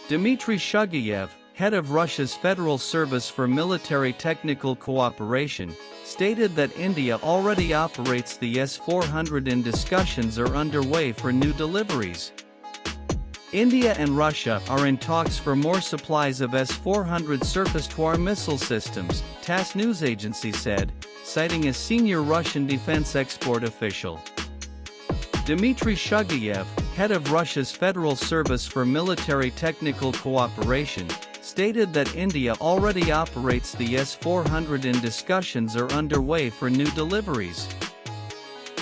Dmitry Shugayev, head of Russia's Federal Service for Military Technical Cooperation, stated that India already operates the S400 and discussions are underway for new deliveries. India and Russia are in talks for more supplies of S400 surface-to-air missile systems, TASS news agency said, citing a senior Russian defense export official. Dmitry Shugayev, head of Russia's Federal Service for Military Technical Cooperation, stated that India already operates the S400 and discussions are underway for new deliveries.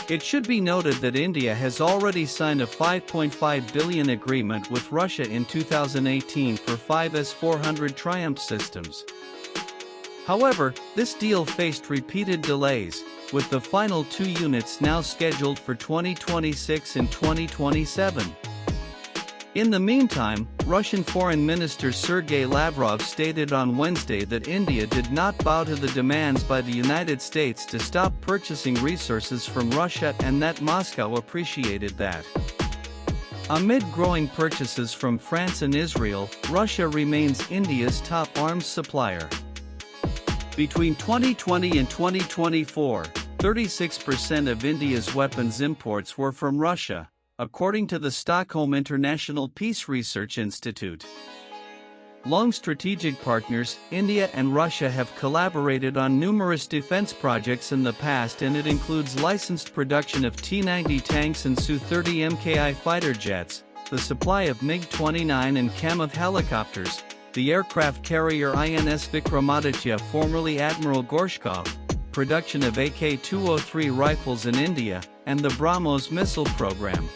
It should be noted that India has already signed a $5.5 billion agreement with Russia in 2018 for 5 S400 Triumph systems. However, this deal faced repeated delays, with the final 2 units now scheduled for 2026 and 2027. In the meantime, Russian Foreign Minister Sergei Lavrov stated on Wednesday that India did not bow to the demands by the United States to stop purchasing resources from Russia and that Moscow appreciated that. Amid growing purchases from France and Israel, Russia remains India's top arms supplier. Between 2020 and 2024, 36% of India's weapons imports were from Russia, according to the Stockholm International Peace Research Institute. Long strategic partners, India and Russia have collaborated on numerous defense projects in the past, and it includes licensed production of T-90 tanks and Su-30 Mki fighter jets, the supply of MiG-29 and Kamov helicopters, the aircraft carrier INS Vikramaditya, formerly Admiral Gorshkov, production of AK-203 rifles in India, and the BrahMos missile program.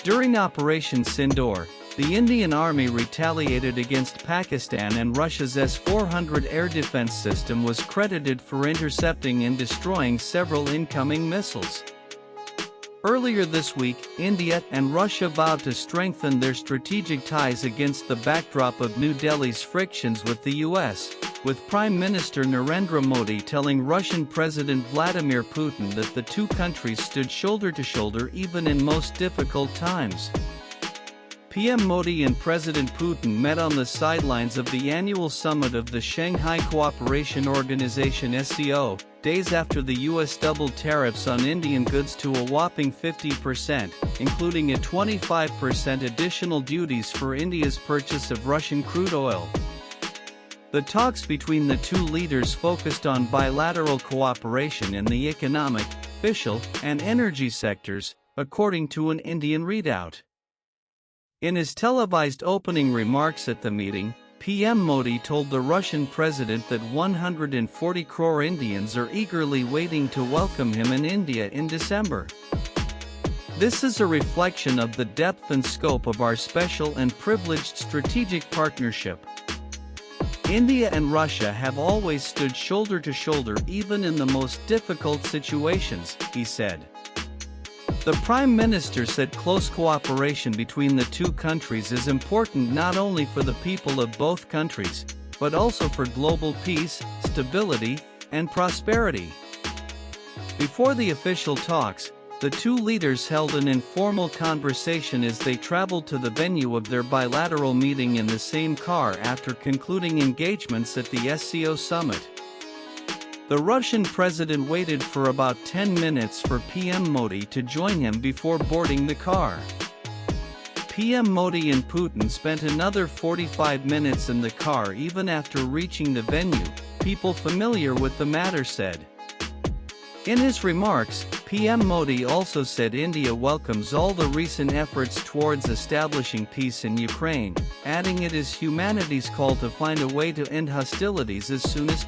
During Operation Sindoor, the Indian Army retaliated against Pakistan, and Russia's S-400 air defense system was credited for intercepting and destroying several incoming missiles. Earlier this week, India and Russia vowed to strengthen their strategic ties against the backdrop of New Delhi's frictions with the US, with Prime Minister Narendra Modi telling Russian President Vladimir Putin that the two countries stood shoulder to shoulder even in most difficult times. PM Modi and President Putin met on the sidelines of the annual summit of the Shanghai Cooperation Organization (SCO), days after the US doubled tariffs on Indian goods to a whopping 50%, including a 25% additional duties for India's purchase of Russian crude oil. The talks between the two leaders focused on bilateral cooperation in the economic, fiscal, and energy sectors, according to an Indian readout. In his televised opening remarks at the meeting, PM Modi told the Russian president that 140 crore Indians are eagerly waiting to welcome him in India in December. This is a reflection of the depth and scope of our special and privileged strategic partnership. India and Russia have always stood shoulder to shoulder even in the most difficult situations, he said. The Prime Minister said close cooperation between the two countries is important not only for the people of both countries, but also for global peace, stability, and prosperity. Before the official talks, the two leaders held an informal conversation as they traveled to the venue of their bilateral meeting in the same car after concluding engagements at the SCO summit. The Russian president waited for about 10 minutes for PM Modi to join him before boarding the car. PM Modi and Putin spent another 45 minutes in the car even after reaching the venue, people familiar with the matter said. In his remarks, PM Modi also said India welcomes all the recent efforts towards establishing peace in Ukraine, adding it is humanity's call to find a way to end hostilities as soon as